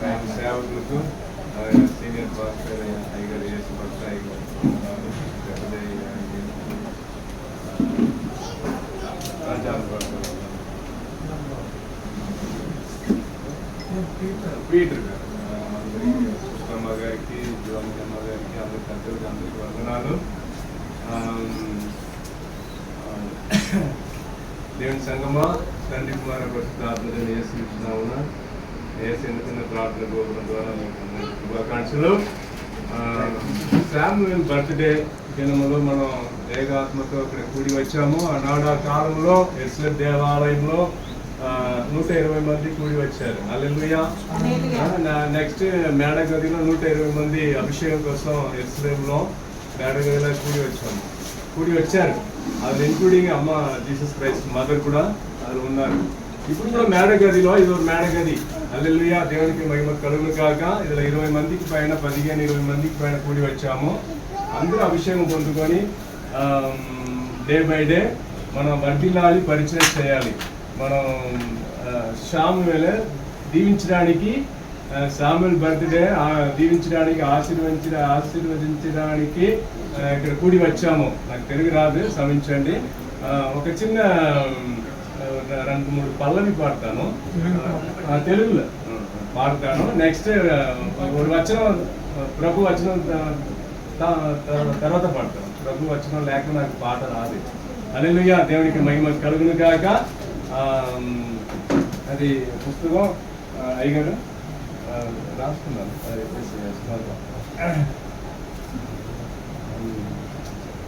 ఆయన సేవకులకు senior pastor అయ్యగారు యేసు భక్త అయ్యగారు పీటర్ గారు అందరికీ సుష్మమ్మ గారికి జీవమ్మ గారికి అందరి పెద్దలకి అందరికీ వందనాలు. దేవుని సంగమా తండ్రి కుమార ప్రార్థన చేస్తున్నావున వేసి ఎందుకున్న ప్రార్థన గోపురం ద్వారా మీకు శుభాకాంక్షలు. శామ్యూయల్ బర్త్డే దినములో మనం ఏకాత్మతో ఇక్కడ కూడి వచ్చాము. ఆనాడు ఆ కాలంలో యెరూషలేము దేవాలయంలో 120 మంది కూడి వచ్చారు. హల్లెలూయా. నెక్స్ట్ మేడగదిలో 120 మంది అభిషేకం కోసం యెరూషలేములో మేడగదిలో కూడి వచ్చారు. అది ఇంక్లూడింగ్ అమ్మ జీసస్ క్రైస్ట్ మదర్ కూడా అది ఉన్నారు. ఇప్పుడు కూడా మేడగదిలో ఇది ఒక మేడగది. హల్లెలూయా. దేవునికి మహిమ కలుగును కాక. ఇందులో 20 మందికి పైన 15-20 మందికి పైన కూడి వచ్చాము. అందరూ అభిషేకం పొందుకొని డే బై డే మనం వర్ధిల్లాలి, పరిచయం చేయాలి. మనం శామ్యూయల్ దీవించడానికి శామ్యూయల్ బర్త్డే దీవించడానికి ఆశీర్వదించడానికి ఇక్కడ కూడి వచ్చాము. నాకు తెలుగు రాదు, క్షమించండి. ఒక చిన్న 2-3 పల్లవి పాడతాను, తెలుగులో పాడతాను. నెక్స్ట్ వచనం ప్రభు వచనం తర్వాత పాడతాను. ప్రభు వచనం లేక నాకు పాట రాదు. హల్లెలూయా. దేవునికి మహిమ కలుగును గాక. అది పుస్తకం అయ్యగారు రాసుకున్నాను.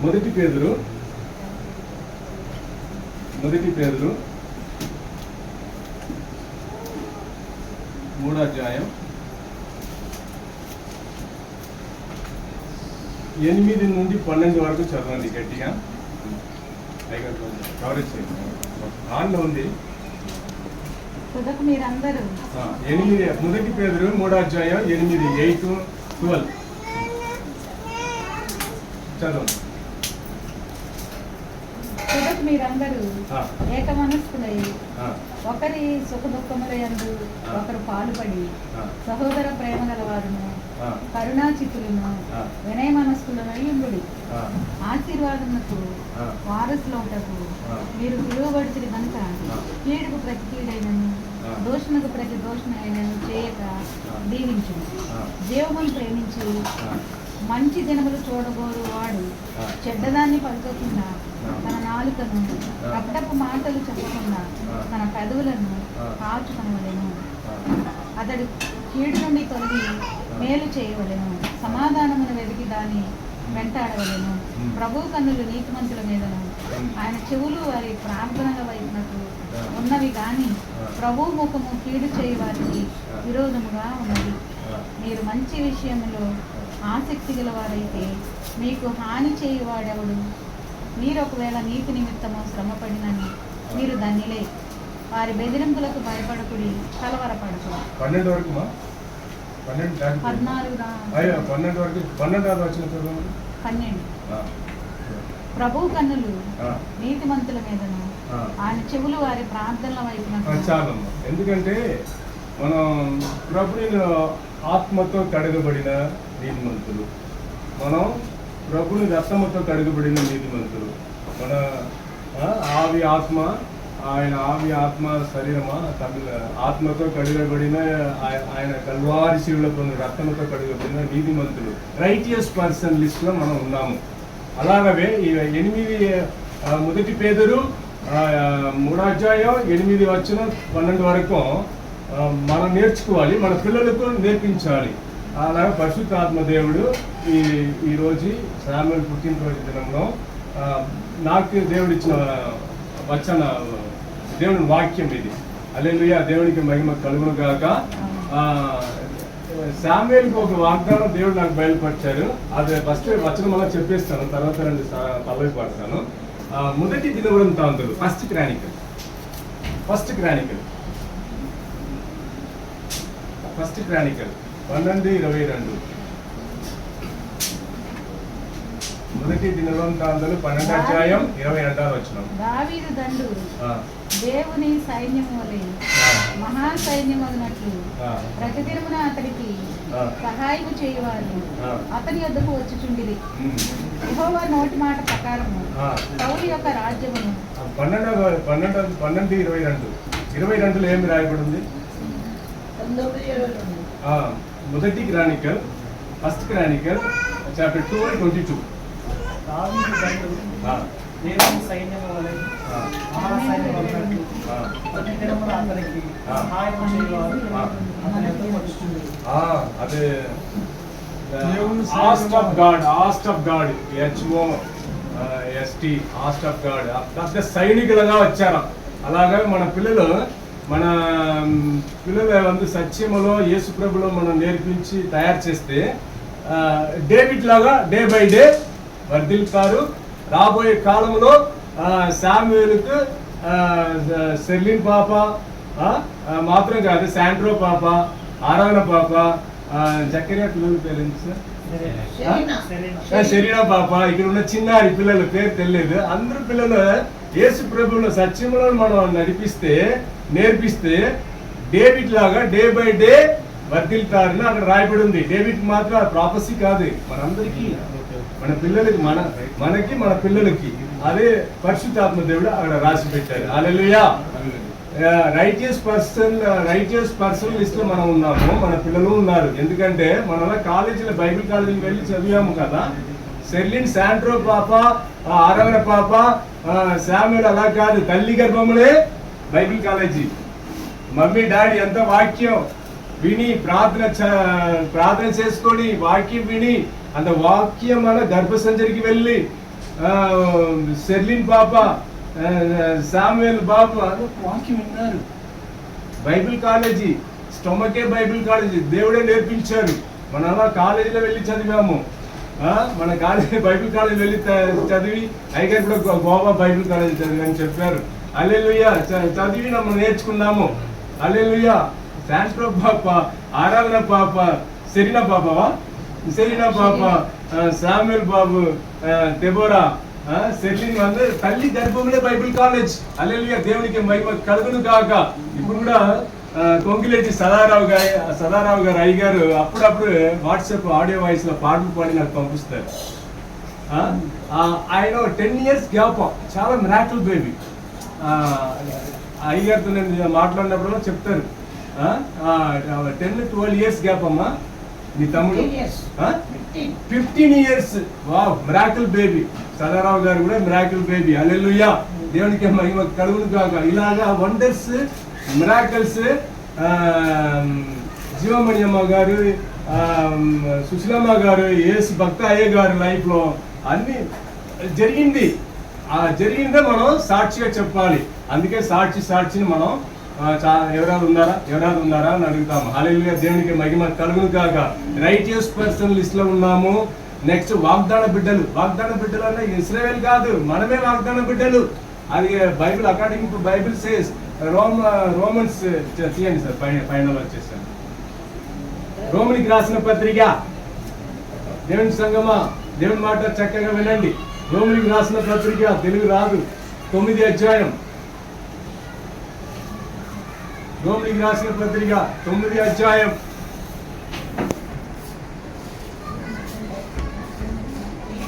మొదటి పేతురు 3వ అధ్యాయం 8 నుండి 12 వరకు చదవండి గట్టిగా. కవరేజ్ చేయండి. ఆన్లో ఉంది. మొదటి పేతురు 3వ అధ్యాయం 8-12 చదవండి. మీరందరూ ఏక మనస్కులై ఒకరి సుఖ దుఃఖముల యందు ఒకరు పాలుపడి సహోదర ప్రేమ గలవారును కరుణాచితులను వినయ మనస్కులనై ఉండుడి. ఆశీర్వాదమునకు వారసులవుటకు మీరు పిలువబడితిరి కనుక కీడుకు ప్రతి కీడైనను దోషణకు ప్రతి దోషణైనను చేయక దీవించు. జీవమును ప్రేమించి మంచి దినములు చూడబోరు వాడు చెడ్డదాన్ని పలుకకుండా తన నాలుకను కపటపు మాటలు చెప్పకుండా తన పెదవులను కాచుకొనవలెను. అతడు కీడు నుండి తొలగి మేలు చేయవలెను. సమాధానమును వెతికి దాన్ని వెంటాడవలెను. ప్రభు కన్నులు నీతిమంతుల మీదను ఆయన చెవులు వారి ప్రార్థనల వైపునకు ఉన్నవి కానీ ప్రభు ముఖము కీడు చేయి వారికి విరోధముగా ఉన్నది. మీరు మంచి విషయంలో ఆసక్తి గలవారైతే మీకు హాని చేయువాడెవడు? మీరు ఒకవేళ నీతి నిమిత్తము శ్రమపడినని మీరు ధన్యులే. వారి బెదిరింపులకు భయపడకుడి, కలవరపడకు. 12 వరకు 12 ప్రభు కన్నులు నీతిమంతుల మీదను ఆయన చెవులు వారి ప్రార్థనల వైపున. చాలమ్మా. ఎందుకంటే మనం ప్రభుని ఆత్మతో కడగబడిన నీతిమంతులు, మనం ప్రభుని రక్తముతో కడగబడిన నీతిమంతులు. మన ఆవి ఆత్మ, ఆయన ఆవి ఆత్మ శరీరమా ఆత్మతో కడగబడిన ఆయన కల్వారి శివుల రక్తంతో కడగబడిన నీతిమంతులు, రైటియస్ పర్సన్ లిస్ట్ లో మనం ఉన్నాము. అలాగవే 8 మొదటి పేతురు 3వ అధ్యాయం 8-12 వరకు మనం నేర్చుకోవాలి, మన పిల్లలకు నేర్పించాలి. అలాగే పరిశుద్ధాత్మ దేవుడు ఈరోజు శామ్యూయల్ పుట్టినరోజు దినంలో నాకు దేవుడిచ్చిన వచన దేవుని వాక్యం ఇది. హల్లెలూయా. దేవునికి మహిమ కలుగును గాక. శామ్యూయల్కి ఒక వాగ్దానం దేవుడు నాకు బయలుపరిచారు. అది ఫస్ట్ వచనం అలా చెప్పేస్తాను, తర్వాత 2 పల్లవి పాడతాను. మొదటి దినవృత్తాంతులు ఫస్ట్ క్రానికల్ 12:22. మొదటి దినవృత్తాంతులు 12వ అధ్యాయం 22వ వచనం. దావీదు దండు దేవుని సైన్యం వలె మహా సైన్యం అన్నట్లు ప్రతిదినమున అతడికి సహాయం చేయవారు అతని యొద్దకు వచ్చుచుండిరి. యెహోవా నోటి మాట ప్రకారము సౌలు యొక్క రాజ్యమును 12:22 ఏమి రాయబడింది? మొదటి క్రానికల్, ఫస్ట్ క్రానికల్ చాప్టర్ 2:22. దేవుని సైన్యము వలె మహాసైన్యము అన్నట్లు ప్రతిదినమున అతనికి సహాయం చేయవారు అతని యొద్దకు వచ్చుచుండిరి. అదే host of God, host of God, HOST, host of God, పెద్ద సైనికులుగా వచ్చారు. అలాగే మన పిల్లలు సత్యములో యేసు ప్రభులో మనం నేర్పించి తయారు చేస్తే డేవిడ్ లాగా డే బై డే వర్ధిల్తారు. రాబోయే కాలంలో శామ్యూలుకు సెర్లిన్ పాప మాత్రం కాదు, శాండ్రో పాప, ఆరాధన పాప, జకరియా పిల్లల పేరు శరీరా పాప, ఇక్కడ ఉన్న చిన్నారి పిల్లల పేరు తెలియదు. అందరు పిల్లలు యేసు ప్రభువులో సత్యములో మనం నేర్పిస్తే డేవిడ్ లాగా డే బై డే వర్ధిల్తారని అక్కడ రాయబడి ఉంది. డేవిడ్ మాత్రం ప్రాపసీ కాదు, మనందరికీ, మన పిల్లలకి, మనకి మన పిల్లలకి అదే పరిశుద్ధాత్మ దేవుడు అక్కడ రాసి పెట్టారు. హల్లెలూయా. రైటియస్ పర్సన్ లిస్ట్ లో మనం ఉన్నాము, మన పిల్లలు ఉన్నారు. ఎందుకంటే మన కాలేజీలో బైబిల్ కాలేజీకి వెళ్ళి చదివాము కదా. సెర్లిన్, శాండ్రో పాప, ఆరాధన పాప, శామ్యూల్ అలా కాదు, తల్లి గర్భములే బైబిల్ కాలేజీ. మమ్మీ డాడీ ఎంత వాక్యం విని ప్రార్థన చేసుకొని వాక్యం విని అంత వాక్యం మన గర్భసంచరికి వెళ్ళి సెర్లిన్ పాప, శామ్యూల్ బాబు వాక్యం విన్నారు. బైబిల్ కాలేజీ, స్టొమకే బైబిల్ కాలేజీ దేవుడే నేర్పించారు. మన అలా కాలేజీలో వెళ్ళి చదివాము. మన కాలేజీ బైబిల్ కాలేజీ వెళ్ళి చదివి అయ్యగారు కూడా గోవా బైబిల్ కాలేజీ చదివి అని చెప్పారు. హల్లెలూయా. చదివి మనం నేర్చుకున్నాము. హల్లెలూయా. శాండ్రో పాప, ఆరాధన పాప, సెరీనా పాపవా, సెరీనా పాప, శామ్యూల్ బాబు, దెబోరా, సెర్లిన్ అందరూ తల్లి గర్భంలో బైబిల్ కాలేజ్. హల్లెలూయా. దేవునికి మహిమ కలుగును కాక. ఇప్పుడు కూడా కొంగిలేటి సదారావు గారు అయ్యగారు అప్పుడప్పుడు వాట్సాప్ ఆడియో వాయిస్ లో పాటలు పాడి నాకు పంపిస్తారు. ఆయన 10 years గ్యాప్, చాలా మిరాకిల్ బేబీ. అయ్యగారితో నేను మాట్లాడినప్పుడు చెప్తారు 10-12 years గ్యాప్ అమ్మా నీ తమ్ముడు. 15 years. Wow, miracle baby. Sadarao గారు కూడా మిరాకిల్ బేబీ. హల్లెలూయా. దేవునికి మహిమ కలుగును కాక. ఇలాగా వండర్స్, మిరాకిల్స్ జీవమణి అమ్మ గారు, సుశీలమ్మ గారు, యేసు భక్త అయ్య గారి లైఫ్ లో అన్ని జరిగిందే మనం సాక్షిగా చెప్పాలి. అందుకే సాక్షిని మనం ఎవరాలు ఉన్నారా అని అడుగుతాము. హల్లెలూయా. దేవునికి మహిమ కలుగును కాక. రైటియస్ పర్సన్ లిస్ట్ లో ఉన్నాము. నెక్స్ట్ వాగ్దాన బిడ్డలు అన్న ఇశ్రాయేల్ కాదు, మనమే వాగ్దాన బిడ్డలు. అది Bible according to Bible says. Romans తీయండి సార్, ఫైనల్ వచ్చేసాను. రోమనికి రాసిన పత్రిక, దేవుని సంగమా, దేవుని మాట చక్కగా వినండి. రోమనికి రాసిన పత్రిక, తెలుగు రాదు, 9వ అధ్యాయం. రోమనికి రాసిన పత్రిక 9వ అధ్యాయం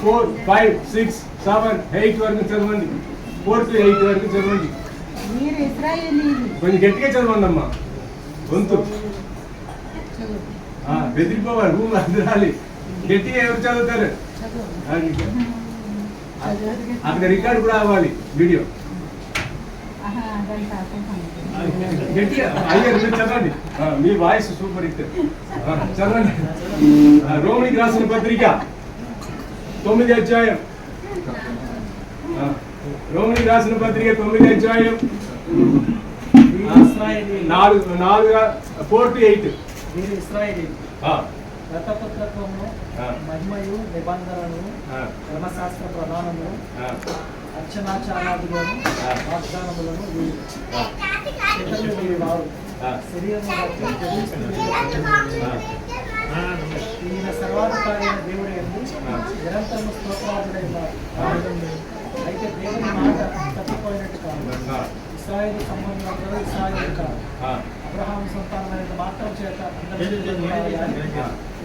4, 5, 6, 7, 8 వరకు చదవండి. 4 to 8 వరకు చదవండి. కొంచెం గట్టిగా చదవండి అమ్మా, గొంతు బెదిరిపోవాలి, రూమ్ అందరాలి. గట్టిగా ఎవరు చదువుతారు? అక్కడ రికార్డు కూడా అవ్వాలి, వీడియో. గట్టిగా అయ్యారు మీరు చదవండి, మీ వాయిస్ సూపర్ ఇస్తారు. చదవండి. రోమనికి రాసిన పత్రిక 9వ అధ్యాయం. రోమనికి రాసిన పత్రిక 9వ అధ్యాయం 4 to 8. మీరు ఇశ్రాయేలీయులు వ్రతపుత్రత్వమును, మహిమయు, నిబంధనలను, ధర్మశాస్త్ర ప్రధానములు, అర్చనాచారాదులను, వాగ్దానములను వారు శరీరము ఈయన సర్వాధికారైన దేవుడు ఎందు నిరంతరము స్తోత్రాదుడైన. అయితే దేవుని మాట తప్పిపోయినట్టు కాదు. ఇశ్రాయేలు సంబంధులందరూ ఇశ్రాయేలు కాదు. ఆ, అబ్రహాము సంతానమైన మాత్రం చేత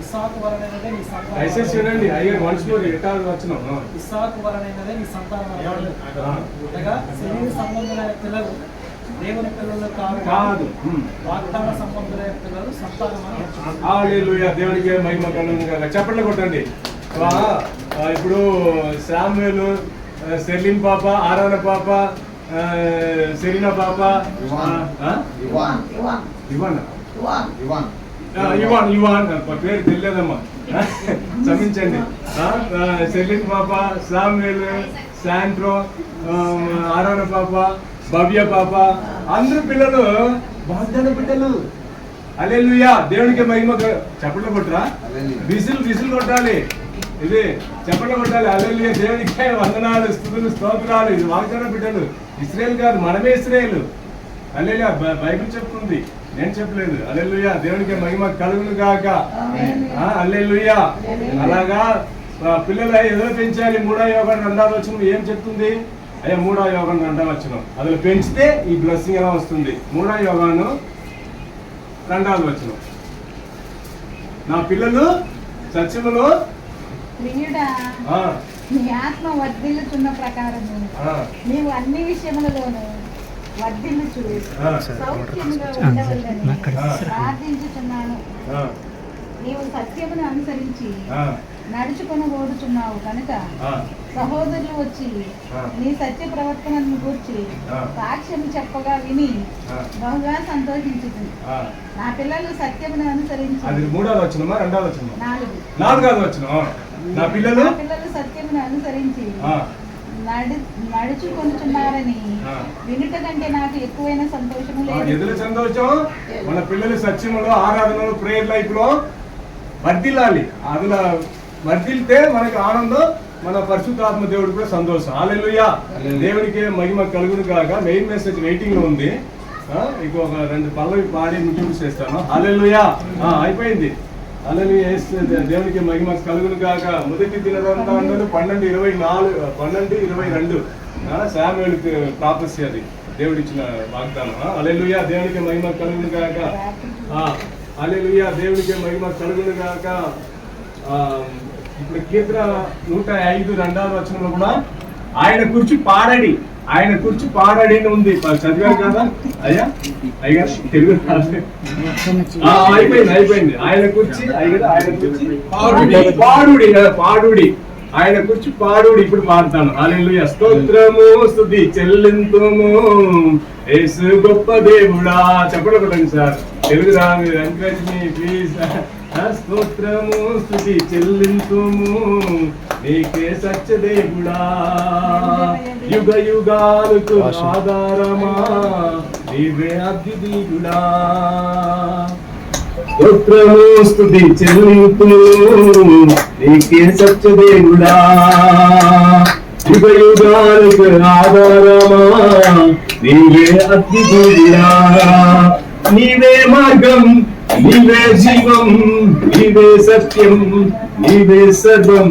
ఇస్సాకు వలనైనదే నీ దయచేసి సంతానం. వినండి అయ్యారు వన్స్ మోర్ ఎటాలు వచ్చినాం. ఇస్సాకు వలనైనదే నీ సంతానం అనగా శరీర సంబంధులైన పిల్లలు దేవుని పిల్లలు కాదు. వాగ్దాన సంబంధులైన పిల్లలు సంతానం అని. హల్లెలూయా, దేవునికి మహిమ కలుగును గాక. చప్పట్లు కొట్టండి. ఇప్పుడు శామ్యూలు, సెర్లిన్ పాప, ఆరాన పాప, సెరీనా పాప, ఇవాన్ పేరు తెలియదమ్మా, క్షమించండి. సెర్లిన్ పాప, శామ్యూల్, శాంట్రో, ఆరాన పాప, భవ్య పాప, అందరు పిల్లలు వాగ్దాన బిడ్డలు. హల్లెలూయా, దేవునికి మహిమ. చప్పట్లు కొట్టరా, విసిల్ కొట్టాలి. ఇది చప్పట్లు కొట్టాలి. హల్లెలూయా, దేవునికి వందనాలు, స్తుతులు, స్తోత్రాలు. ఇది వాగ్దాన బిడ్డలు. ఇశ్రాయేల్ కాదు, మనమే ఇశ్రాయేలు. హల్లెలూయా, బైబిల్ చెప్తుంది, నేను చెప్పలేదు. హల్లెలూయా, దేవునికి మహిమ కలుగును గాక. హల్లెలూయా. అలాగా పిల్లలు ఏదో పెంచాలి. 3వ యోగం 2వ వచనం ఏం చెప్తుంది? అయ్యా 3వ యోగం 2వ వచనం అందులో పెంచితే ఈ బ్లెస్సింగ్ ఎలా వస్తుంది? 3వ యోగాను 2వ వచనం. నా పిల్లలు సత్యములో ప్రియుడా, నీ ఆత్మ వర్ధిల్లుచున్న ప్రకారము నీవు అన్ని విషయములలోనూ వర్ధిల్లుచు సౌఖ్యముగా ఉండవలెనని ప్రార్థించుచున్నాను. నీవు సత్యమును అనుసరించి నడుచుకొని ఓడుచున్నావు కనుక సహోదరులు వచ్చి నీ సత్య ప్రవర్తనను గూర్చి సాక్ష్యం చెప్పగా విని బహుగా సంతోషించుతుంది. నా పిల్లలు సత్యమును అనుసరించి. అది 3వ వచనమా 2వ వచనమా? 4వ వచనం. నా పిల్లలు సత్యమును అనుసరించి నడుచుకొనుచున్నారని వినుట కంటే నాకు ఎక్కువైన సంతోషము లేదు. ఎదురు సంతోషం మన పిల్లలు సత్యములో, ఆరాధనలో, ప్రేయర్ లైఫ్ లో వర్ధిల్లాలి. అందులో వర్ధిల్తే మనకి ఆనందం, మన పరిశుద్ధాత్మ దేవుడు కూడా సంతోషం. హల్లెలూయా, దేవునికి మహిమ కలుగును గాక. మెయిన్ మెసేజ్ వెయిటింగ్ లో ఉంది. ఇంకొక 2 పల్లవి పాడి ముగింపు చేస్తాను. హల్లెలూయా, అయిపోయింది. హల్లెలూయా, దేవునికి మహిమ కలుగును గాక. మొదటి దినవృత్తాంతాలు 12:22 శామ్యూయేలుకి ప్రాఫెసీ, అది దేవుడిచ్చిన వాగ్దానం. హల్లెలూయా, దేవునికి మహిమ కలుగును గాక. హల్లెలూయా, దేవునికి మహిమ కలుగును గాక. ఇప్పుడు కీర్తన 105 2వ వచనంలో కూడా ఆయన కూర్చి పాడడి, ఆయన కూర్చి పాడడి ఉంది. చదివారు కదా అయ్యా? అయ్యా తెలుగు అయిపోయింది. ఆయన కూర్చి పాడుడి, ఆయన కూర్చి పాడుడి. ఇప్పుడు పాడతాను. హల్లెలూయా, స్తోత్రము స్తుతి చెల్లింతుము యేసు గొప్ప దేవుడా. చెప్పడం కొట్టండి సార్, తెలుగు రాదు, ఎంకరేజ్ మీ ప్లీజ్. స్తోత్రము స్తుతి చెల్లింతుము నీకే సత్య దేవుడా, యుగ యుగాలకు ఆధారమా నీవే అద్వితీయుడా. స్తోత్రము స్తుతి చెల్లింతుము నీకే సత్య దేవుడా, యుగ యుగాలకు ఆధారమా నీవే అద్వితీయుడా. నీవే మార్గం, నీవే జీవం, నీవే సత్యం, నీవే సర్వం.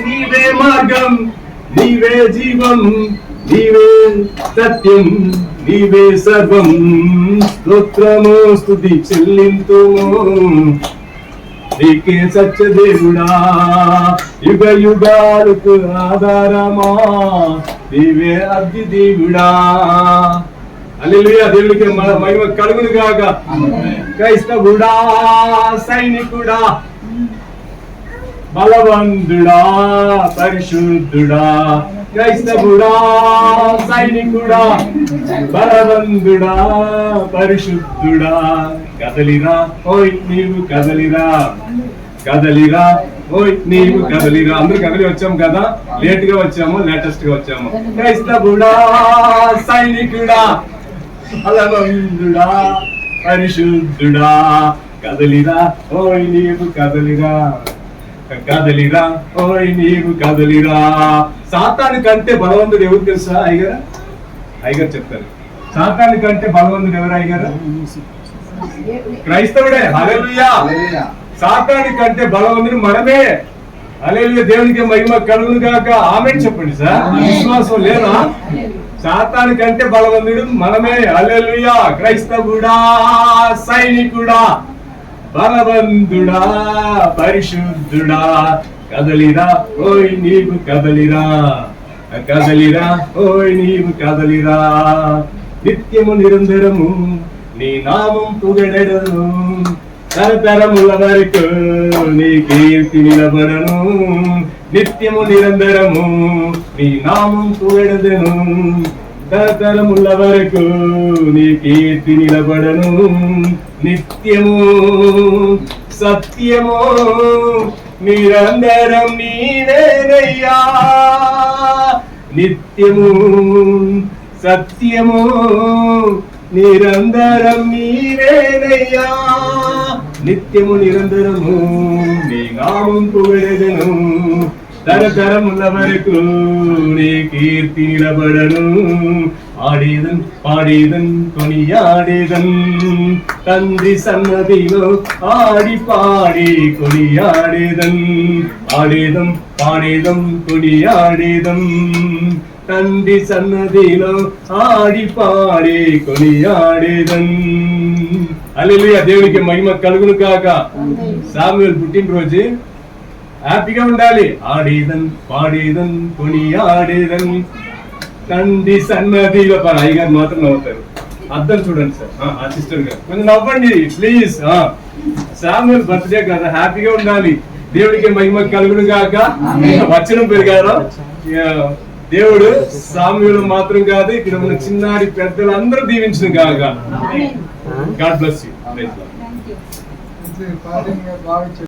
నీవే మార్గం, నీవే జీవం, నీవే సత్యం, నీవే సర్వం. స్తోత్రము స్తుతి చెల్లింతుము నీకే సత్య దేవుడా, యుగ యుగాలకు ఆధారమా నీవే అద్వితీయుడా. హల్లెలూయా, దేవునికి మహిమ కలుగును గాక. క్రైస్తవుడా, సైనికుడా, బలవంతుడా, పరిశుద్ధుడా. క్రైస్తవుడా, సైనికుడా, బలవంతుడా, పరిశుద్ధుడా. కదలిరా ఓయ్ నీవు కదలిరా, కదలిరా ఓయ్ నీవు కదలిరా. అందరూ కదలి వచ్చాము కదా, లేట్ గా వచ్చాము, లేటెస్ట్ గా వచ్చాము. క్రైస్తవుడా, సైనికుడా, బలవంతుడా, పరిశుద్ధుడా. కదలిరా ఓయ్ నీవు కదలిరా, కదలిరా ఓయ్ నీవు కదలిరా. సాతాను కంటే బలవంతుడు ఎవరు తెలుసా అయ్యగారు? అయ్యగారు చెప్తారు. సాతాను కంటే బలవంతుడు ఎవరు అయ్యగారు? క్రైస్తవుడే. హల్లెలూయా, సాతాను కంటే బలవంతుడు మనమే. హల్లెలూయా. దేవునికి మహిమ కలుగును గాక. ఆమేన్ చెప్పండి సార్. విశ్వాసం లేదా? సాతానికంటే బలవంతుడు మనమే. హల్లెలూయా. క్రైస్తవుడా, సైనికుడా, బలవంతుడా, పరిశుద్ధుడా, కదలిరా ఓయ్ నీవు కదలిరా, కదలిరా ఓయ్ నీవు కదలిరా. నిత్యము నిరంతరము నీ నామం పొగడెదను, తరతరముల వరకు నీ కీర్తి నిలబడను. నిత్యము నిరంతరము నీ నామం పొగడెదను, తరతరముల వరకు నీ కీర్తి నిలబడను. నిత్యము సత్యము నిరంతరం నీవేనయ్యా. నిత్యము సత్యము నిరంతరం నీవేనయ్యా. నిత్యము నిరంతరము నీ నామం పొగడెదను, తరతరముల వరకు నీ కీర్తి నిలబడను. ఆడేదన్ పాడేదన్ కొనియాడేదన్, తండ్రి సన్నదిలో ఆడి పాడి కొనియాడేదన్. ఆడేదం పాడేదం కొనియాడేదం, తండ్రి సన్నదిలో ఆడి పాడి కొనియాడేదన్. హల్లెలూయా. దేవునికి మహిమ కలుగును కాక. సాముయేలు పుట్టినరోజు హ్యాపీగా ఉండాలి. ఆడేదన్ పాడేదన్ కొనియాడేదన్, తండ్రి సన్నదిలో. అయ్యగారు మాత్రం నవ్వుతారు. అర్థం చూడండి సార్. ఆ సిస్టర్ గారు కొంచెం నవ్వండి ప్లీజ్. సాముయేలు బర్త్డే కదా, హ్యాపీగా ఉండాలి. దేవుడికి మహిమ కలుగును గాక. వచనం పెరిగారు. దేవుడు సాముయేలు మాత్రం కాదు, ఇక్కడ ఉన్న చిన్నారి పెద్దలు అందరూ దీవించిన గాక. God bless you. థాంక్యూ.